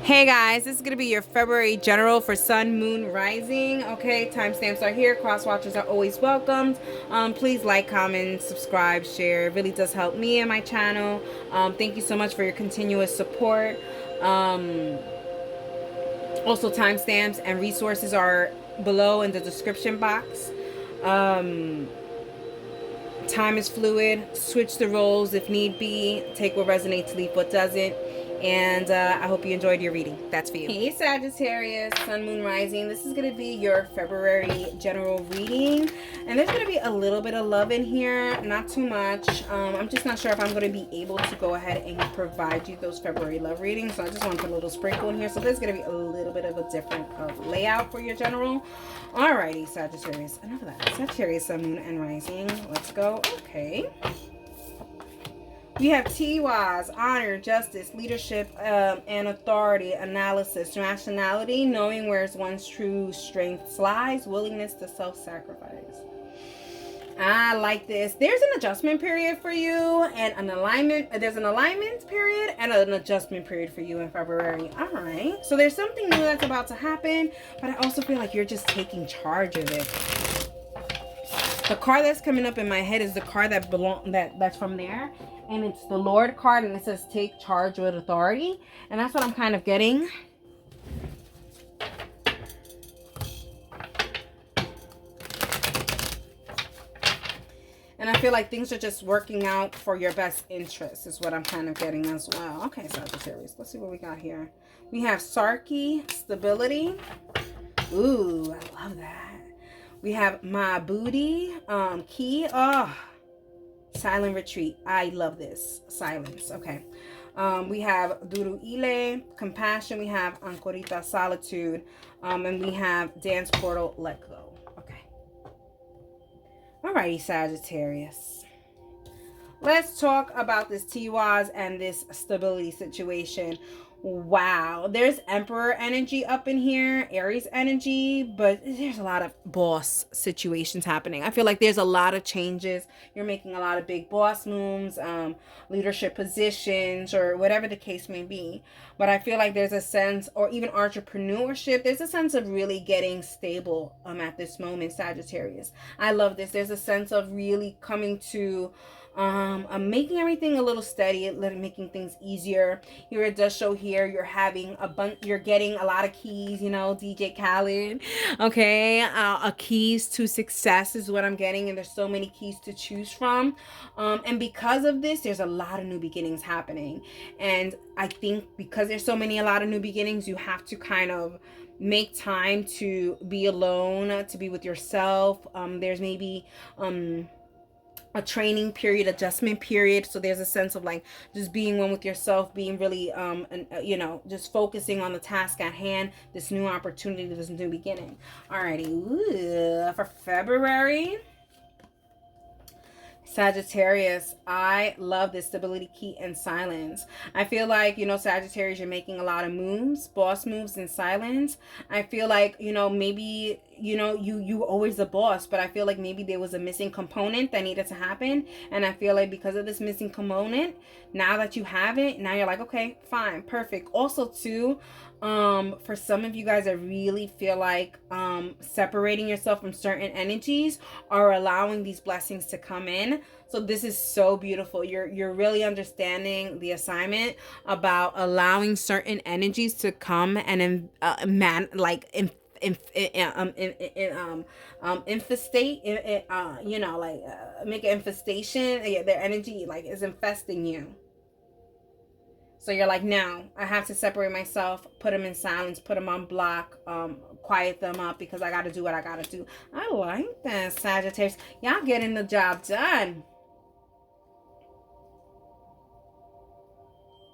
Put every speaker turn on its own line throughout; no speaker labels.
Hey guys, this is going to be your February general for Sun, Moon, Rising. Okay, timestamps are here. Cross watchers are always welcomed. Please like, comment, subscribe, share. It really does help me and my channel. Thank you so much for your continuous support. Also, timestamps and resources are below in the description box. Time is fluid. Switch the roles if need be. Take what resonates, leave what doesn't. And I hope you enjoyed your reading. That's for you. Hey Sagittarius, Sun, Moon, Rising. This is going to be your February general reading. And there's going to be a little bit of love in here. Not too much. I'm just not sure if I'm going to be able to go ahead and provide you those February love readings. So I just want to put a little sprinkle in here. So there's going to be a little bit of a different layout for your general. Alrighty, Sagittarius. Enough of that. Sagittarius, Sun, Moon, and Rising. Let's go. Okay. We have TWAs, honor, justice, leadership, and authority, analysis, rationality, knowing where one's true strength lies, willingness to self-sacrifice. I like this. There's an adjustment period for you and an alignment. There's an alignment period and an adjustment period for you in February. All right. So there's something new that's about to happen, but I also feel like you're just taking charge of it. The card that's coming up in my head is the card that's from there. And it's the Lord card, and it says take charge with authority. And that's what I'm kind of getting. And I feel like things are just working out for your best interest is what I'm kind of getting as well. Okay, Sagittarius. Let's see what we got here. We have Sarki, stability. Ooh, I love that. We have My Booty, key. Oh, silent retreat. I love this. Silence. Okay. We have Duru Ile, compassion. We have Ancorita, solitude. And we have dance portal, let go. Okay. Alrighty, Sagittarius. Let's talk about this TWAS and this stability situation. Wow, there's Emperor energy up in here, Aries energy, but there's a lot of boss situations happening. I feel like there's a lot of changes. You're making a lot of big boss moves, leadership positions, or whatever the case may be. But I feel like there's a sense, or even entrepreneurship, there's a sense of really getting stable at this moment, Sagittarius. I love this. There's a sense of really coming to I'm making everything a little steady, making things easier. Here it does show here you're having you're getting a lot of keys, you know, DJ Khaled. Okay, a keys to success is what I'm getting, and there's so many keys to choose from. And because of this, there's a lot of new beginnings happening. And I think because there's a lot of new beginnings, you have to kind of make time to be alone, to be with yourself. There's maybe a training period, adjustment period. So there's a sense of like just being one with yourself, being really just focusing on the task at hand, this new opportunity, this new beginning. Alrighty. Ooh, for February, Sagittarius, I love this stability, key, and silence. I feel like, Sagittarius, you're making a lot of moves, boss moves in silence. I feel like, maybe, you were always the boss, but I feel like maybe there was a missing component that needed to happen. And I feel like because of this missing component, now that you have it, now you're like, okay, fine, perfect. Also, too, for some of you guys, I really feel like separating yourself from certain energies are allowing these blessings to come in. So this is so beautiful. You're really understanding the assignment about allowing certain energies to come and infestate, make an infestation. Their energy like is infesting you. So you're like, no, I have to separate myself, put them in silence, put them on block, quiet them up because I got to do what I got to do. I like that, Sagittarius. Y'all getting the job done.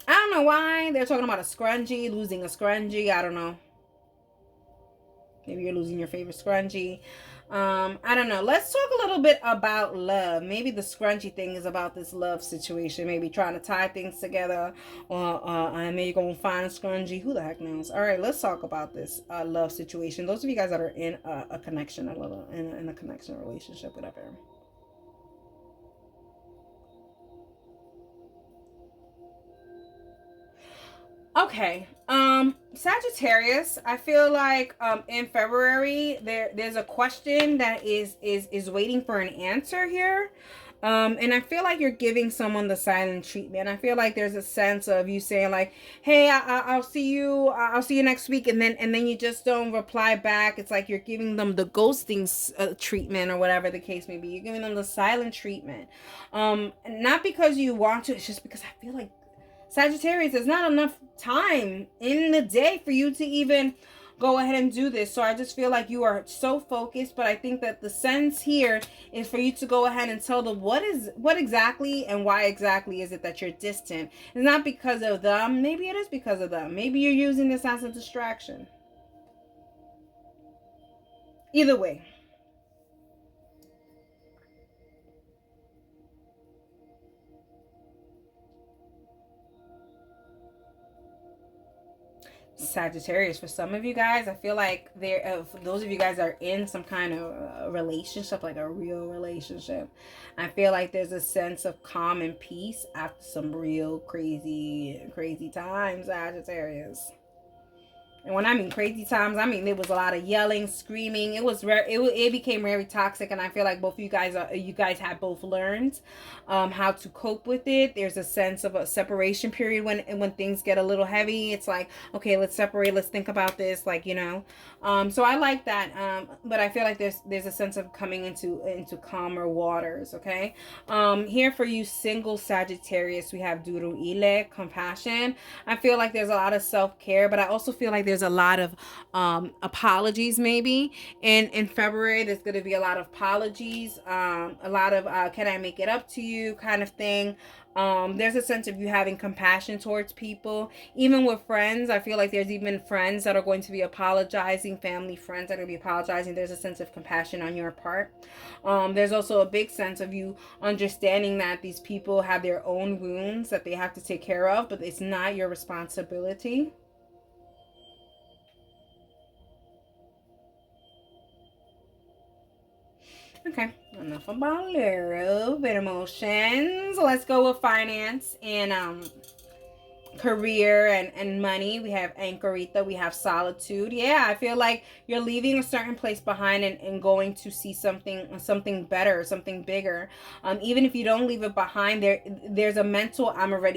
I don't know why they're talking about a scrunchie, losing a scrunchie. I don't know. Maybe you're losing your favorite scrunchie. I don't know. Let's talk a little bit about love. Maybe the scrunchy thing is about this love situation. Maybe trying to tie things together, or and then you're gonna find a scrunchie. Who the heck knows? All right, let's talk about this love situation. Those of you guys that are in a connection, in a connection relationship, whatever. Okay. Sagittarius, I feel like in February there's a question that is waiting for an answer here. And I feel like you're giving someone the silent treatment. I feel like there's a sense of you saying like, "Hey, I'll see you. I'll see you next week," and then you just don't reply back. It's like you're giving them the ghosting treatment or whatever the case may be. You're giving them the silent treatment. Not because you want to. It's just because I feel like Sagittarius, there's not enough time in the day for you to even go ahead and do this. So I just feel like you are so focused, but I think that the sense here is for you to go ahead and tell them what exactly and why exactly is it that you're distant. It's not because of them. Maybe it is because of them. Maybe you're using this as a distraction. Either way. Sagittarius, for some of you guys, I feel like there, for those of you guys that are in some kind of relationship, like a real relationship, I feel like there's a sense of calm and peace after some real crazy times, Sagittarius. And when I mean crazy times, I mean there was a lot of yelling, screaming. It was rare. It became very toxic, and I feel like both of you guys have both learned how to cope with it. There's a sense of a separation period when things get a little heavy. It's like, okay, let's separate. Let's think about this. Like, you know. So I like that. But I feel like there's a sense of coming into calmer waters. Okay. Here for you single Sagittarius, we have Duru Ile, compassion. I feel like there's a lot of self-care, but I also feel like there's a lot of apologies maybe in February. There's going to be a lot of apologies, a lot of can I make it up to you kind of thing. There's a sense of you having compassion towards people, even with friends. I feel like there's even friends that are going to be apologizing, family friends that are going to be apologizing. There's a sense of compassion on your part. There's also a big sense of you understanding that these people have their own wounds that they have to take care of, but it's not your responsibility. Okay, enough about love and emotions. Let's go with finance and career and money. We have Anchorita, we have solitude. Yeah, I feel like you're leaving a certain place behind and going to see something better, something bigger. Even if you don't leave it behind, there's a mental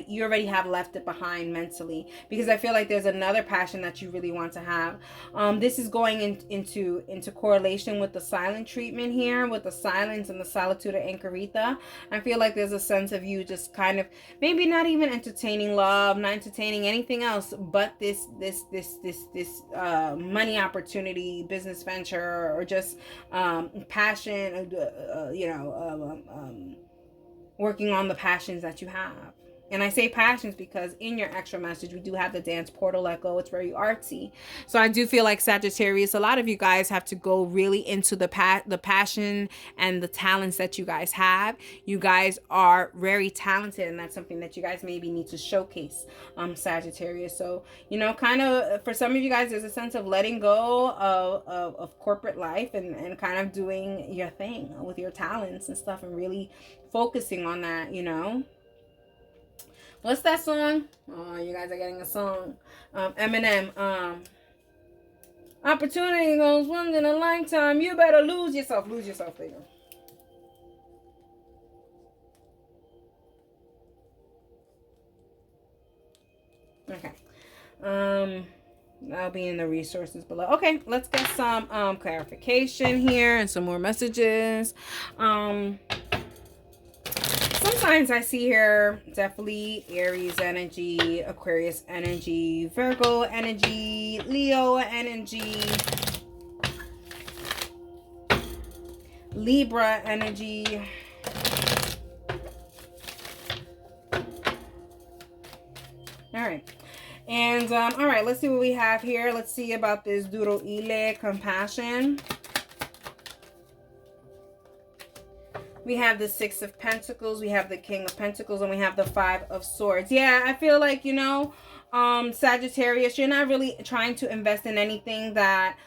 you already have left it behind mentally, because I feel like there's another passion that you really want to have. This is going into correlation with the silent treatment here, with the silence and the solitude of Anchorita. I feel like there's a sense of you just kind of maybe not even entertaining love, not entertaining anything else but this money opportunity, business venture, or just passion, working on the passions that you have. And I say passions because in your extra message, we do have the dance portal let go. It's very artsy. So I do feel like Sagittarius, a lot of you guys have to go really into the passion and the talents that you guys have. You guys are very talented, and that's something that you guys maybe need to showcase, Sagittarius. So, kind of for some of you guys, there's a sense of letting go of corporate life and kind of doing your thing with your talents and stuff, and really focusing on that, What's that song? Oh, you guys are getting a song. Eminem. Opportunity goes once in a lifetime. You better lose yourself. Lose yourself, there you go. Okay. That'll be in the resources below. Okay, let's get some clarification here and some more messages. Sometimes I see here definitely Aries energy, Aquarius energy, Virgo energy, Leo energy, Libra energy. All right. And all right, let's see what we have here. Let's see about this Duro Ile, compassion. We have the Six of Pentacles, we have the King of Pentacles, and we have the Five of Swords. Yeah, I feel like, Sagittarius, you're not really trying to invest in anything that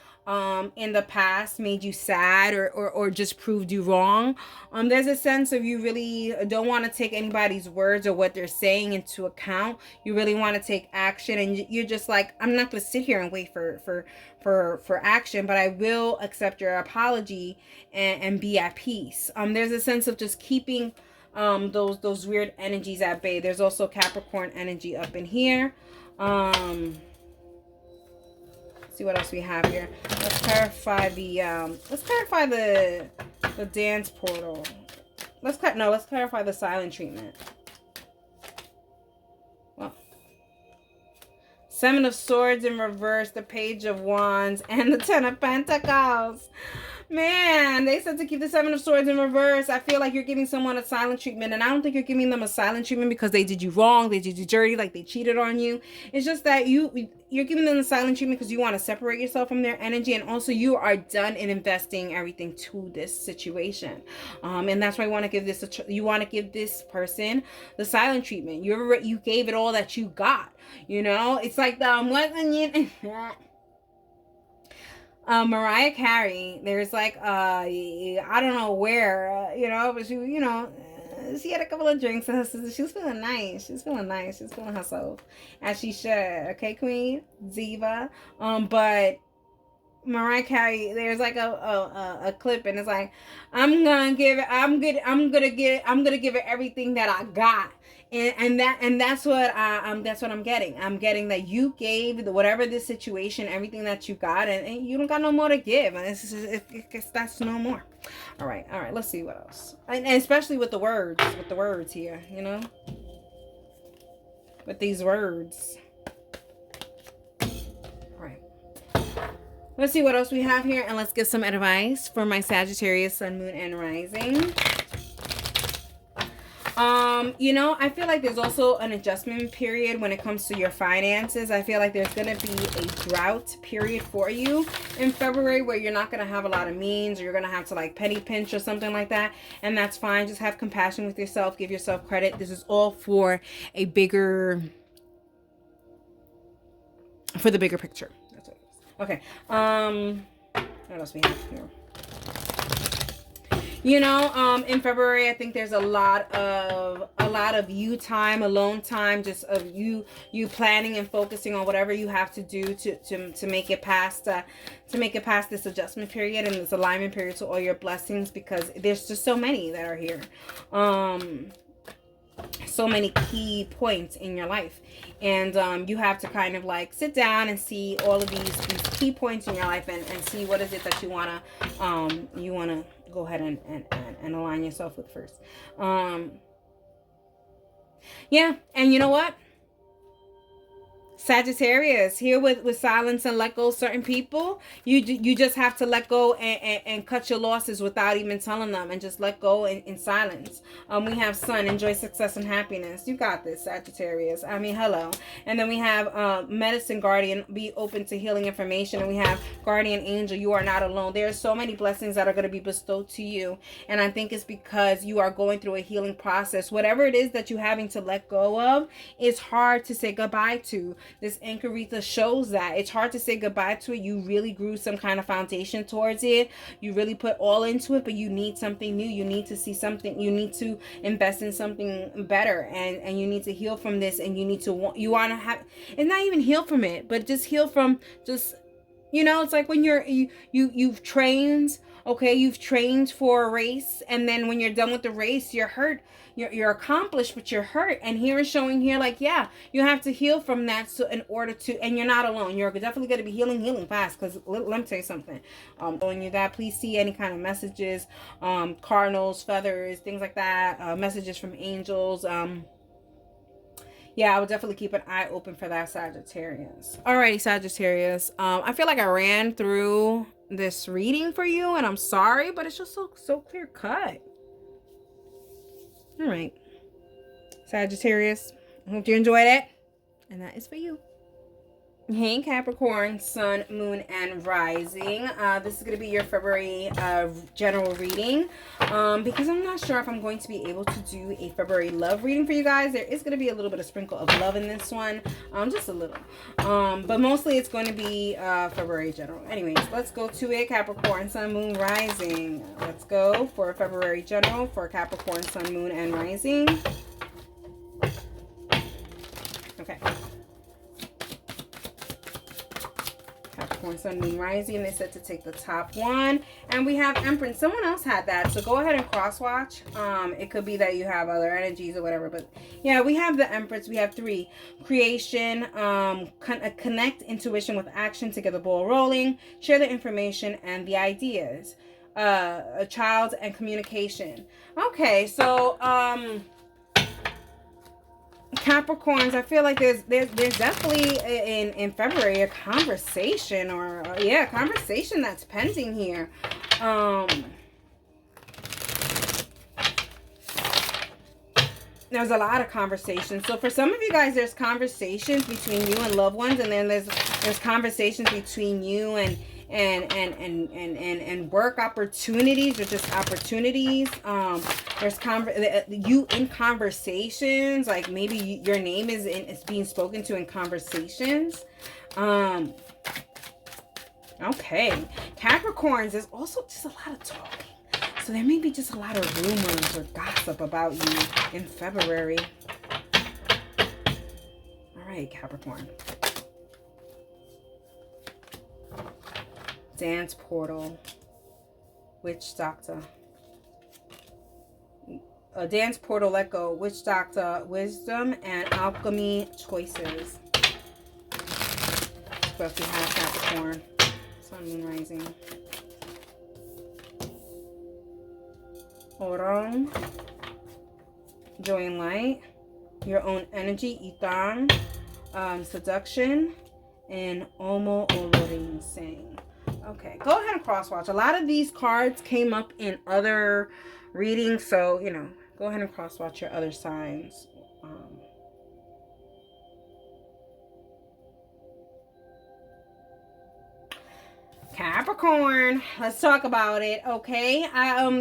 in the past made you sad, or just proved you wrong. There's a sense of you really don't want to take anybody's words or what they're saying into account. You really want to take action, and you're just like, I'm not going to sit here and wait for action, but I will accept your apology and be at peace. There's a sense of just keeping those weird energies at bay. There's also Capricorn energy up in here. See what else we have here. Let's clarify the dance portal. Let's clarify the silent treatment. Well, Seven of Swords in reverse, the Page of Wands, and the Ten of Pentacles. Man, they said to keep the Seven of Swords in reverse. I feel like you're giving someone a silent treatment, and I don't think you're giving them a silent treatment because they did you wrong, they did you dirty, like they cheated on you. It's just that you're giving them the silent treatment because you want to separate yourself from their energy, and also you are done in investing everything to this situation. And that's why you want to give this person the silent treatment. You gave it all that you got. You know, it's like Mariah Carey, there's like, I don't know where, but she had a couple of drinks and she was feeling nice. She's feeling herself, as she should. Okay, Queen Diva. But Mariah Carey, there's like a clip, and it's like, I'm gonna give it everything that I got. And that's what I'm getting. I'm getting that you gave whatever this situation, everything that you got, and you don't got no more to give. And that's no more. All right. Let's see what else. And especially with the words here, with these words. All right. Let's see what else we have here, and let's get some advice for my Sagittarius Sun, Moon, and Rising. I feel like there's also an adjustment period when it comes to your finances. I feel like there's going to be a drought period for you in February where you're not going to have a lot of means, or you're going to have to like penny pinch or something like that. And that's fine. Just have compassion with yourself. Give yourself credit. This is all for the bigger picture. That's what it is. Okay. What else we have here? In February, I think there's a lot of you time, alone time, just of you planning and focusing on whatever you have to do to make it past this adjustment period and this alignment period to all your blessings, because there's just so many that are here. So many key points in your life, and you have to kind of like sit down and see all of these key points in your life and see what is it that you want to go ahead and align yourself with first. Yeah, and you know what? Sagittarius, here with silence and let go certain people. You just have to let go and cut your losses without even telling them, and just let go in silence. We have Sun, enjoy success and happiness. You got this, Sagittarius. I mean, hello. And then we have Medicine Guardian, be open to healing information. And we have Guardian Angel, you are not alone. There are so many blessings that are going to be bestowed to you. And I think it's because you are going through a healing process. Whatever it is that you're having to let go of, it's hard to say goodbye to. This Ankarita shows that it's hard to say goodbye to it. You really grew some kind of foundation towards it. You really put all into it, but you need something new. You need to see something. You need to invest in something better, and you need to heal from this. And you want to have, and not even heal from it, but just heal from it's like when you've trained. Okay, you've trained for a race, and then when you're done with the race, you're hurt. You're accomplished, but you're hurt. And here is showing here, like, yeah, you have to heal from that, so in order to, and you're not alone. You're definitely going to be healing fast, because let me tell you something. Showing you that, please see any kind of messages, cardinals, feathers, things like that, messages from angels. Yeah, I would definitely keep an eye open for that, Sagittarius. Alrighty, Sagittarius. I feel like I ran through this reading for you, and I'm sorry, but it's just so clear cut. All right, Sagittarius, I hope you enjoyed it, and that is for you. Hey Capricorn, Sun, Moon, and Rising. This is going to be your February general reading because I'm not sure if I'm going to be able to do a February love reading for you guys. There is going to be a little bit of sprinkle of love in this one, just a little. But mostly it's going to be February general. Anyways, let's go to it. Capricorn, Sun, Moon, Rising. Let's go for February general for Capricorn, Sun, Moon, and Rising. Okay. Capricorn, Sun, Moon, Rising. They said to take the top one. And we have Empress. Someone else had that. So go ahead and cross watch. It could be that you have other energies or whatever. But yeah, we have the Empress. We have 3. Creation. Connect intuition with action to get the ball rolling. Share the information and the ideas. A child and communication. Okay, so Capricorns, I feel like there's definitely in February a conversation or conversation that's pending here. There's a lot of conversations. So for some of you guys, there's conversations between you and loved ones, and then there's conversations between you and work opportunities or just opportunities. There's you in conversations, like maybe your name is being spoken to in conversations. Okay, Capricorns, there's also just a lot of talking. So there may be just a lot of rumors or gossip about you in February. All right, Capricorn. Dance portal. Witch doctor. A dance portal, let go. Witch doctor, wisdom, and alchemy choices. What else we have, Capricorn? Sun, Moon, Rising. Orong, joy and light, your own energy, Itang, seduction, and Omo Olorin Sing. Okay, go ahead and cross watch. A lot of these cards came up in other readings, so go ahead and cross watch your other signs. Capricorn, let's talk about it. Okay,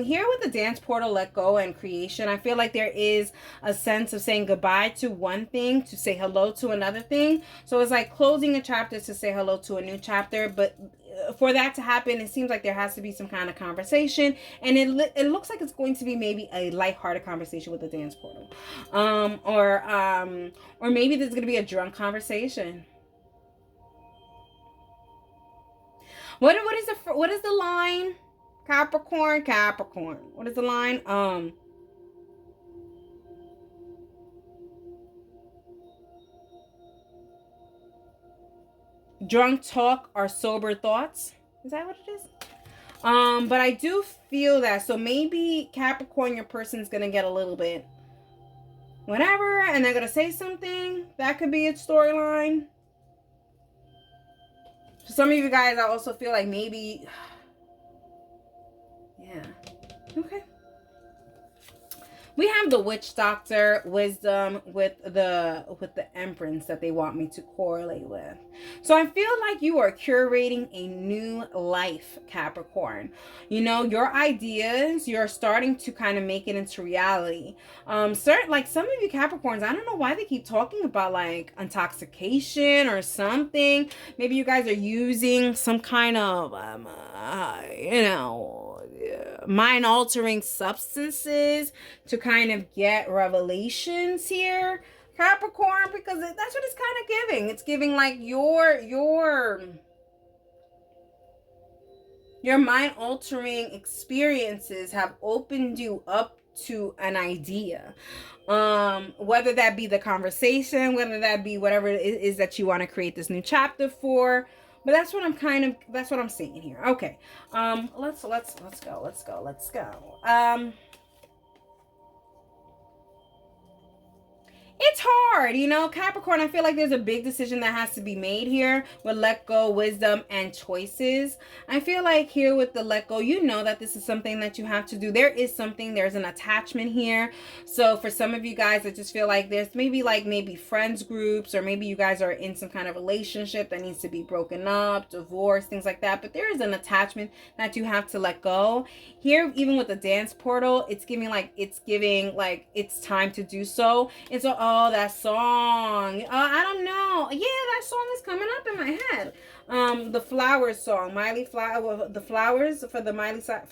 here with the dance portal, let go, and creation, I feel like there is a sense of saying goodbye to one thing to say hello to another thing. So it's like closing a chapter to say hello to a new chapter. But for that to happen, it seems like there has to be some kind of conversation, and it looks like it's going to be maybe a lighthearted conversation with the dance portal, or maybe there's going to be a drunk conversation. What is the line? Capricorn. What is the line? Drunk talk or sober thoughts. Is that what it is? But I do feel that. So maybe Capricorn, your person's gonna get a little bit whatever, and they're gonna say something. That could be its storyline. For some of you guys, I also feel like maybe, yeah. Okay. We have the witch doctor, wisdom, with the empress that they want me to correlate with. So I feel like you are curating a new life, Capricorn. Your ideas, you're starting to kind of make it into reality. Like some of you Capricorns, I don't know why they keep talking about like intoxication or something. Maybe you guys are using some kind of mind-altering substances to kind of get revelations here, Capricorn, because that's what it's kind of giving. It's giving like your mind-altering experiences have opened you up to an idea. Whether that be the conversation, whether that be whatever it is that you want to create this new chapter for. But that's what I'm seeing here. Okay. Let's go. It's hard, you know, Capricorn. I feel like there's a big decision that has to be made here with let go, wisdom, and choices. I feel like here with the let go, you know that this is something that you have to do. There's an attachment here. So for some of you guys, I just feel like there's maybe friends groups, or maybe you guys are in some kind of relationship that needs to be broken up, divorce, things like that. But there is an attachment that you have to let go. Here, even with the dance portal, it's giving like it's time to do so. It's that song. I don't know. Yeah, that song is coming up in my head. The Flowers song, the Flowers for the Miley Cyrus,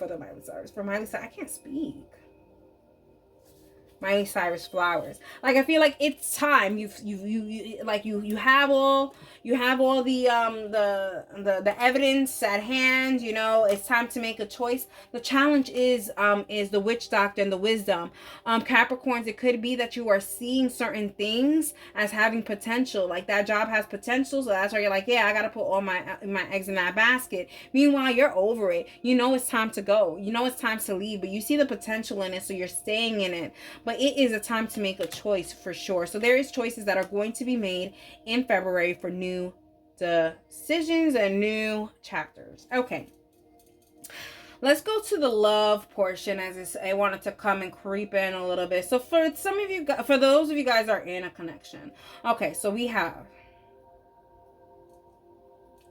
for Miley Cyrus. I can't speak. Miley Cyrus Flowers. Like, I feel like it's time. You have all the evidence at hand. You know, it's time to make a choice. The challenge is the witch doctor and the wisdom. Capricorns, it could be that you are seeing certain things as having potential. Like, that job has potential, so that's why you're like, yeah, I gotta put all my eggs in that basket. Meanwhile, you're over it. You know it's time to go. You know it's time to leave, but you see the potential in it, so you're staying in it. But it is a time to make a choice for sure. So there is choices that are going to be made in February for new decisions and new chapters. Okay. Let's go to the love portion, as I wanted to come and creep in a little bit. So for those of you guys are in a connection. Okay, so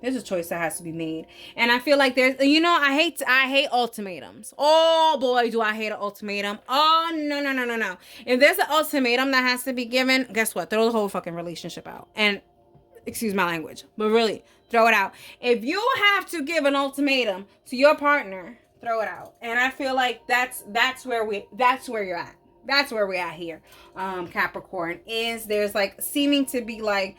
there's a choice that has to be made. And I feel like I hate ultimatums. Oh boy, do I hate an ultimatum. Oh, no. If there's an ultimatum that has to be given, guess what? Throw the whole fucking relationship out. And excuse my language, but really, throw it out. If you have to give an ultimatum to your partner, throw it out. And I feel like that's where you're at. That's where we're at here. Capricorn, there's like seeming to be like,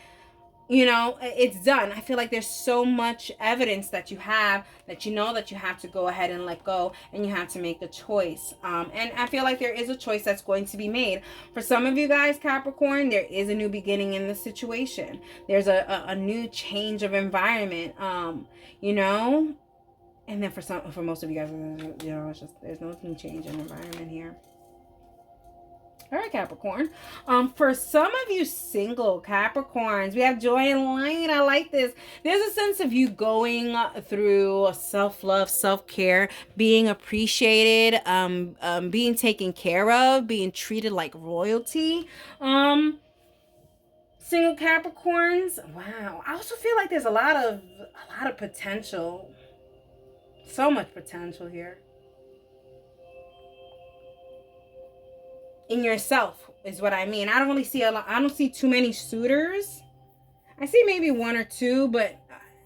it's done. I feel like there's so much evidence that you have that you have to go ahead and let go, and you have to make a choice. And I feel like there is a choice that's going to be made. For some of you guys, Capricorn, there is a new beginning in the situation. There's a new change of environment, and then for most of you guys, it's just, there's no new change in environment here. All right, Capricorn. For some of you single Capricorns, we have joy and light. I like this. There's a sense of you going through self-love, self-care, being appreciated, being taken care of, being treated like royalty. Single Capricorns. Wow. I also feel like there's a lot of potential. So much potential here. In yourself is what I mean. I don't really see I don't see too many suitors. I see maybe one or two, but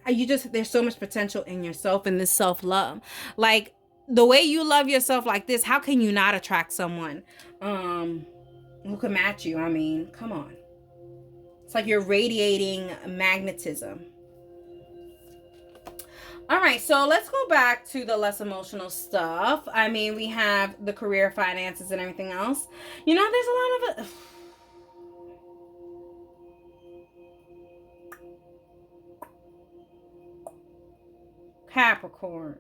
there's so much potential in yourself, and this self-love. Like, the way you love yourself like this, how can you not attract someone who can match you? I mean, come on. It's like you're radiating magnetism. All right, so let's go back to the less emotional stuff. I mean, we have the career, finances, and everything else. There's a lot of Capricorns.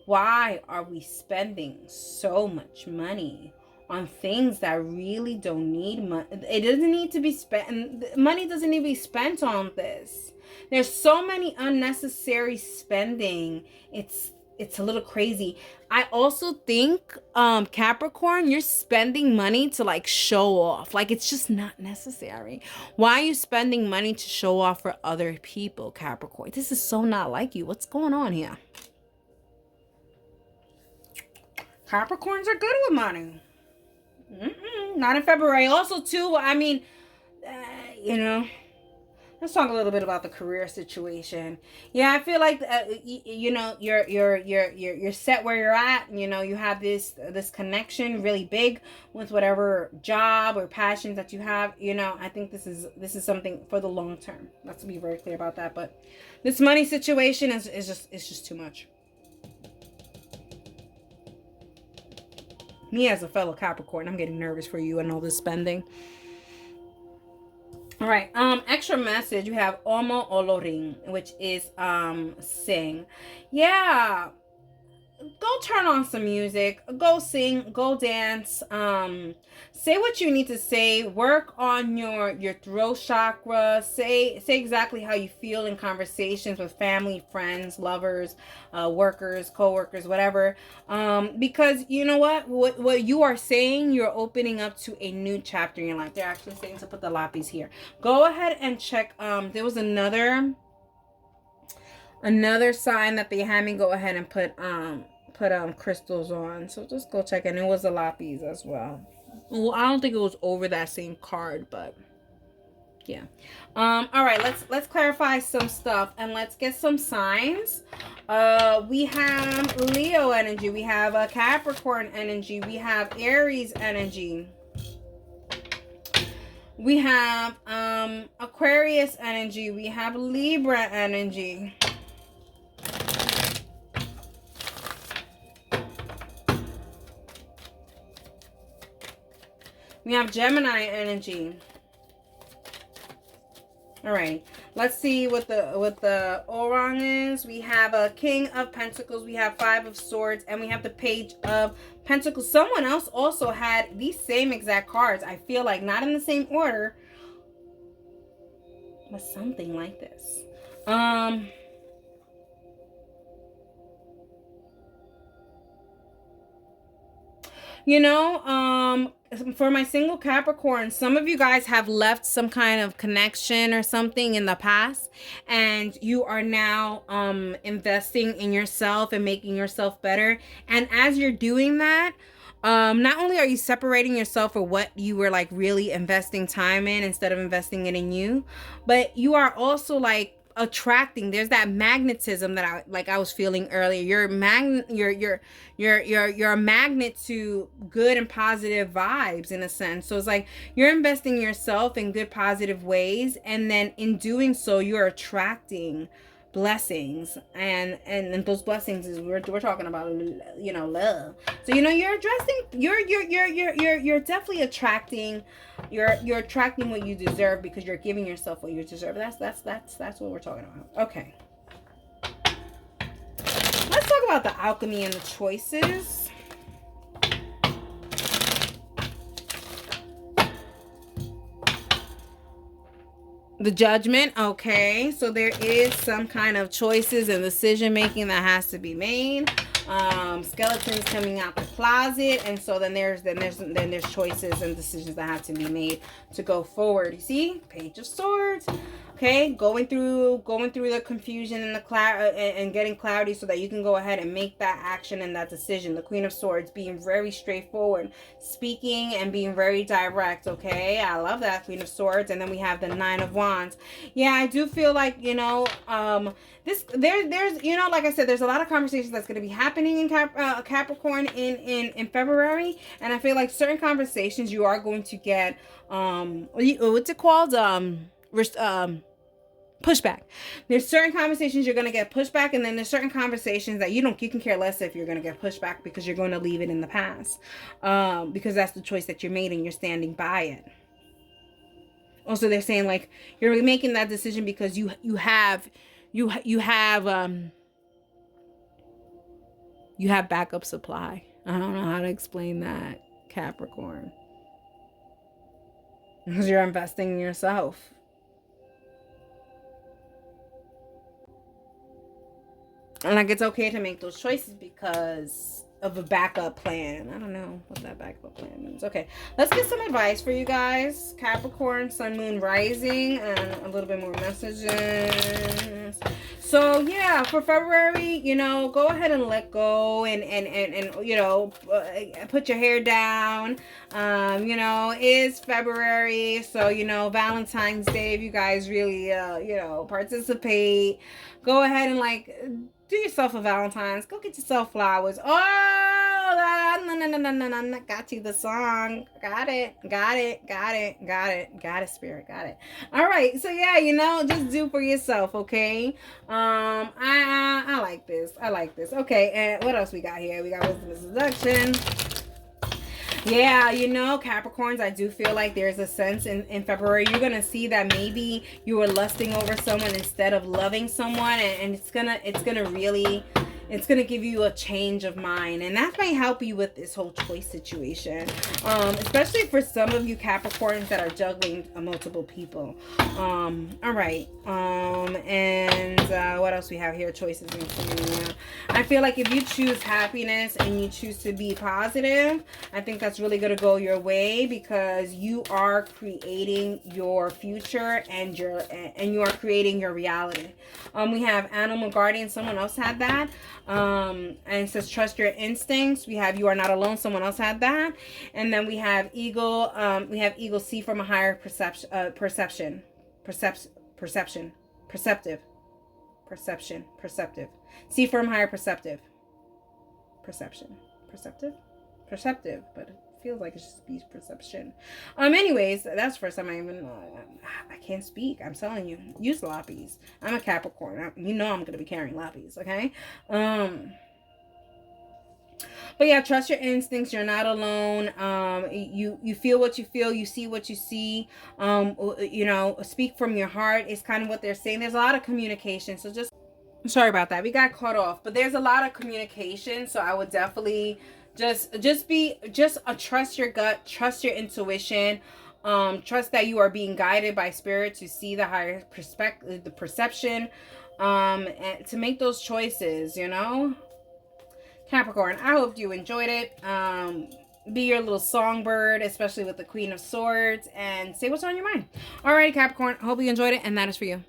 Why are we spending so much money on things that really don't need money? It doesn't need to be spent. Money doesn't need to be spent on this. There's so many unnecessary spending. It's a little crazy. I also think, Capricorn, you're spending money to like show off. Like, it's just not necessary. Why are you spending money to show off for other people, Capricorn? This is so not like you. What's going on here? Capricorns are good with money. Not in February. Also, too, I mean, let's talk a little bit about the career situation. Yeah, I feel like you're set where you're at. You have this connection really big with whatever job or passions that you have. I think this is something for the long term. Let's be very clear about that. But this money situation is just too much. Me as a fellow Capricorn, I'm getting nervous for you and all this spending. All right, extra message. You have Omo Oloring, which is sing. Yeah, go turn on some music, go sing, go dance, say what you need to say, work on your throat chakra, say exactly how you feel in conversations with family, friends, lovers, workers, co-workers, whatever, because you know what you are saying, you're opening up to a new chapter in your life. They're actually saying to put the lapis here. Go ahead and check. There was another sign that they had me go ahead and put crystals on, so just go check. And it was a lapis as well. Well, I don't think it was over that same card, but yeah. All right, let's clarify some stuff and let's get some signs. We have Leo energy, we have a Capricorn energy, we have Aries energy, we have Aquarius energy, we have Libra energy. We have Gemini energy. All right, let's see what the orang is. We have a King of Pentacles, we have Five of Swords, and we have the Page of Pentacles. Someone else also had these same exact cards. I feel like not in the same order, but something like this. You know, for my single Capricorn, some of you guys have left some kind of connection or something in the past, and you are now investing in yourself and making yourself better. And as you're doing that, not only are you separating yourself for what you were like really investing time in instead of investing it in you, but you are also like attracting. There's that magnetism that I was feeling earlier. You're a magnet to good and positive vibes in a sense. So it's like you're investing yourself in good positive ways, and then in doing so you're attracting blessings, and those blessings is we're talking about, you know, love. So you know, you're addressing, you're definitely attracting, you're attracting what you deserve, because you're giving yourself what you deserve. That's what we're talking about. Okay, let's talk about the alchemy and the choices. The Judgment. Okay, so there is some kind of choices and decision making that has to be made. Skeletons coming out the closet, and so then there's choices and decisions that have to be made to go forward. You see, Page of Swords. Okay, going through the confusion and the cloud and getting cloudy so that you can go ahead and make that action and that decision. The Queen of Swords, being very straightforward, speaking and being very direct. Okay, I love that, Queen of Swords. And then we have the Nine of Wands. Yeah, I do feel like, you know, there's you know, like I said, there's a lot of conversations that's going to be happening in Capricorn in February, and I feel like certain conversations you are going to get what's it called, pushback. There's certain conversations you're going to get pushback, and then there's certain conversations that you can care less if you're going to get pushback, because you're going to leave it in the past, because that's the choice that you made and you're standing by it. Also, they're saying like you're making that decision because you have backup supply. I don't know how to explain that, Capricorn, because you're investing in yourself. And like, it's okay to make those choices because of a backup plan. I don't know what that backup plan means. Okay, let's get some advice for you guys. Capricorn, Sun, Moon, Rising, and a little bit more messages. So yeah, for February, you know, go ahead and let go and you know, put your hair down. You know, it's February, so you know, Valentine's Day, if you guys really you know, participate, go ahead and like do yourself a Valentine's. Go get yourself flowers. Oh, no. Got you the song. Got it, Spirit. Got it. All right. So yeah, you know, just do for yourself, okay? I like this. Okay, and what else we got here? We got wisdom and seduction. Yeah, you know, Capricorns, I do feel like there's a sense in February you're gonna see that maybe you were lusting over someone instead of loving someone, and it's gonna really, It's going to give you a change of mind, and that may help you with this whole choice situation, especially for some of you Capricorns that are juggling multiple people. All right. And what else we have here? Choices and communion. I feel like if you choose happiness and you choose to be positive, I think that's really going to go your way, because you are creating your future, and you are creating your reality. We have animal guardian. Someone else had that. And it says trust your instincts. We have you are not alone. Someone else had that. And then we have eagle. We have eagle, see from a higher perceptive. See from higher perceptive. Perceptive, but it feels like it should be perception. Anyways, that's the first time I can't speak. I'm telling you, use lappies. I'm a Capricorn. You know I'm gonna be carrying lappies, okay? But yeah, trust your instincts. You're not alone. You feel what you feel. You see what you see. Speak from your heart is kind of what they're saying. There's a lot of communication. So just, sorry about that. We got caught off. But there's a lot of communication. So I would definitely just trust your gut. Trust your intuition. Trust that you are being guided by spirit to see the higher perspective, the perception, and to make those choices, Capricorn, I hope you enjoyed it. Be your little songbird, especially with the Queen of Swords, and say what's on your mind. All right, Capricorn, hope you enjoyed it, and that is for you.